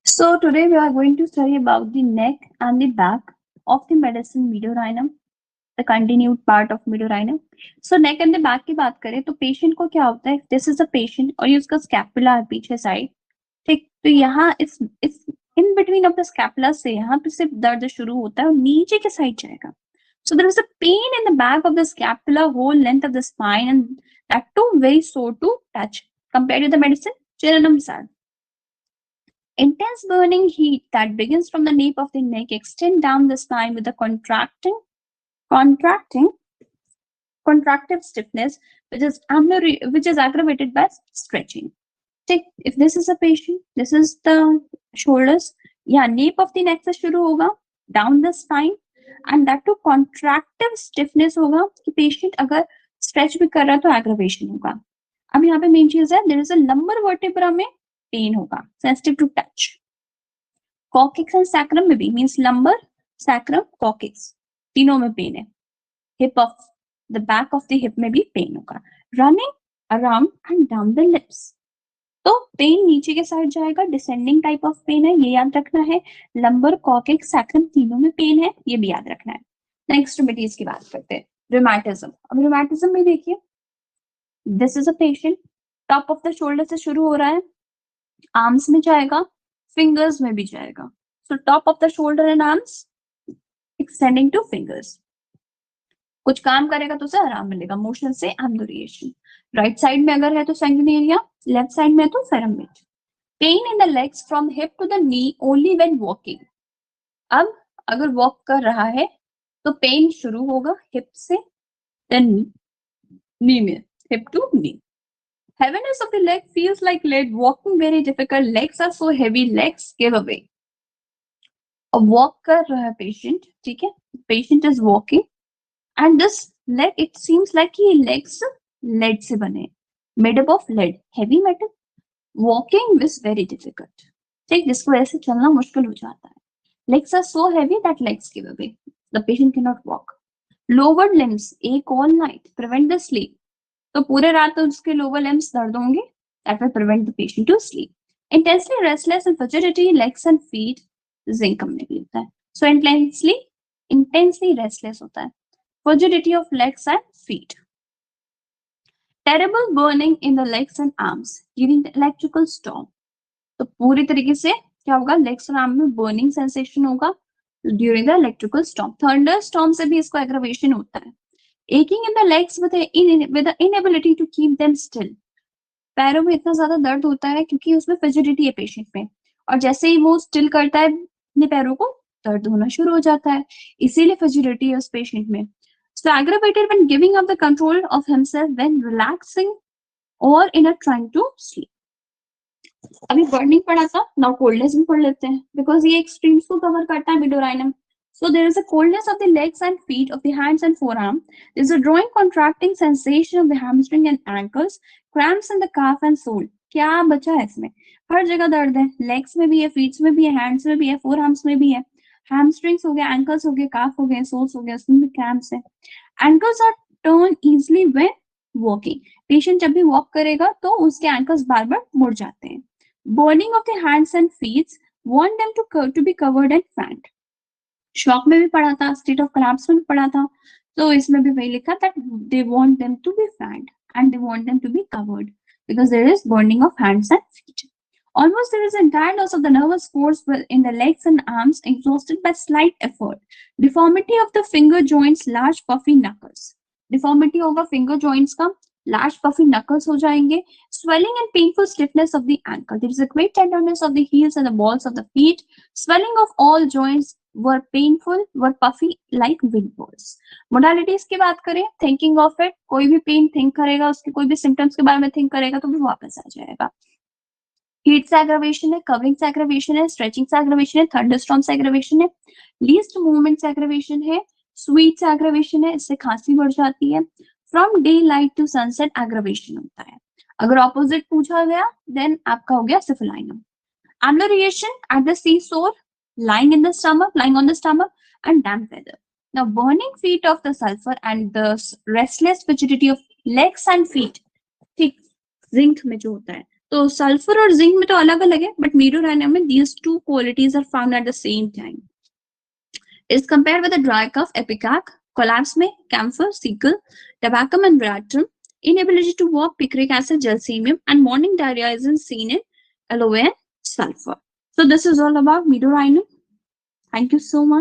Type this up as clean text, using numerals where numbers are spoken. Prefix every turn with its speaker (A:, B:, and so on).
A: So today we are going to study about the neck and the back of the medicine Medorrhinum, the continued part of Medorrhinum. So neck and the back की बात करें तो patient को क्या होता है, this is a patient और ये उसका स्कैपुला है पीछे साइड, ठीक। तो यहाँ इस in between of the scapula से यहाँ पे सिर्फ दर्द शुरू होता है और नीचे के साइड जाएगा. So there is a pain in the back of the scapula, whole length of the spine, and that too very sore to touch compared to the medicine Medorrhinum salve. Intense burning heat that begins from the nape of the neck extend down the spine with a contractive stiffness, which is aggravated by stretching. Take, if this is a patient, this is the shoulders. Yeah, nape of the neck से शुरू होगा down the spine, and that too contractive stiffness होगा कि patient अगर stretch भी कर रहा है तो aggravation होगा. अब यहाँ पे मेन चीज है, there is a lumbar vertebra में पेन होगा, sensitive to touch. Coccyx and sacrum में भी, मींस लंबर, सैक्रम, कॉकिक्स तीनों में पेन है. Hip of the back of the hip में भी पेन होगा. Running around and down the lips, तो पेन नीचे के साइड जाएगा, डिसेंडिंग टाइप ऑफ पेन है, ये याद रखना है. लंबर, कॉकिक्स, सैक्रम तीनों में पेन है, ये भी याद रखना है. नेक्स्ट एक्सट्रीमिटीज की बात करते हैं. रूमेटिज्म. अब रूमेटिज्म में देखिए, this is a patient, top of the shoulder से शुरू हो रहा है, आर्म्स में जाएगा, फिंगर्स में भी जाएगा. So top of the shoulder and arms extending to fingers. कुछ काम करेगा तो उसे आराम मिलेगा, मोशन से एम्बुलिएशन. राइट साइड में अगर है तो सैंग्यूनेरिया, लेफ्ट साइड में है तो फेरमेट. Pain in the legs from hip to the knee only when walking. अब अगर वॉक कर रहा है तो पेन शुरू होगा हिप से, देन नी में, hip to knee. Heaviness of the leg feels like lead, walking very difficult, legs are so heavy, legs give away. अब वॉक कर रहा है पेशेंट, ठीक है, patient is walking and this leg, it seems like ये legs lead से बने, made up of lead, heavy metal. Walking is very difficult, ठीक, जिसको ऐसे चलना मुश्किल हो जाता है. Legs are so heavy that legs give away, the patient can not walk. Lower limbs ache all night, prevent the sleep, तो पूरे रात तो उसके लोअर लिम्स दर्द होंगे, that will prevent the patient to sleep. Intensely restless and fidgety legs and feet, zinc में भी होता है. So intensely restless होता है, fidgety of legs and feet. Terrible burning in the legs and arms during the electrical storm. तो पूरी तरीके से क्या होगा, legs और arm में burning sensation होगा during the electrical storm. Thunderstorm से भी इसको aggravation होता है. Aching in the legs with the inability to keep them still. पैरों में इतना ज्यादा दर्द होता है क्योंकि उसमें फिजिडिटी है पेशेंट में, और जैसे ही वो स्टिल करता है अपने पैरों को, दर्द होना शुरू हो जाता है, इसीलिए फिजिडिटी है उस पेशेंट में. So aggravated when giving up the control of himself when relaxing or in a trying to sleep. अभी बर्निंग पढ़ा था, नाउ कोल्डनेस भी पढ़ लेते हैं, बिकॉज ये एक्सट्रीम्स को कवर करता है Medorrhinum. So there is a coldness of the legs and feet, of the hands and forearm. There is a drawing, contracting sensation of the hamstring and ankles, cramps in the calf and sole. क्या बचा है इसमें, हर जगह दर्द है, legs में भी है, फीट्स में भी है, हैंड्स में भी है, फोर आर्म्स में भी है. हैमस्ट्रिंग्स हो गया, एंकल्स हो गए, काफ हो गए, सोल्स हो गए, उसमें भी क्रैम्प्स है. Ankles are turn easily when walking. Patient जब भी वॉक करेगा तो उसके एंकल्स बार बार मुड़ जाते हैं. Burning of the hands and feets, want them to be covered and fanned. Shock में भी पढ़ा था, स्टेट ऑफ कोलैप्स में भी पढ़ा था, तो इसमें भी वही लिखा था, they want them to be fanned and they want them to be covered because there is burning of hands and feet. Almost there is entire loss of the nervous force in the legs and arms, exhausted by slight effort. Deformity of the finger joints, large puffy knuckles. Deformity होगा finger joints का, large puffy knuckles हो जाएंगे. Swelling and painful stiffness of the ankle. There is a great tenderness of the heels and the balls of the feet. Swelling of all joints were painful, were puffy like wind balls. Modalities की बात करें, thinking of it, कोई भी pen think करेगा, उसके कोई भी symptoms के बारे में थिंक करेगा तो भी वापस आ जाएगा. हीट से एग्रावेशन है, कवरिंग से एग्रावेशन है, स्ट्रेचिंग से एग्रावेशन है, थंडरस्टॉर्म से एग्रावेशन है, लीस्ट मूवमेंट से एग्रावेशन है, स्वीट से एग्रावेशन है, इससे खांसी बढ़ जाती है. From daylight to sunset aggravation होता है. अगर ऑपोजिट पूछा गया देन आपका हो गया सिफिलाइनम. Ambulation at the seashore, lying on the stomach, and damp weather. Now, burning feet of the sulfur and the restless rigidity of legs and feet, ठीक, zinc में जो होता है, तो सल्फर और जिंक में तो अलग अलग है, बट मेडोराइनम में these two qualities are found at the same time. It is compared with the dry cough, epicac, collapse में camphor, sickle, tabacum and veratrum. Inability to walk, picric acid, gelsemium, and morning diarrhea is seen in aloe and sulfur. So this is all about Medorrhinum. Thank you so much.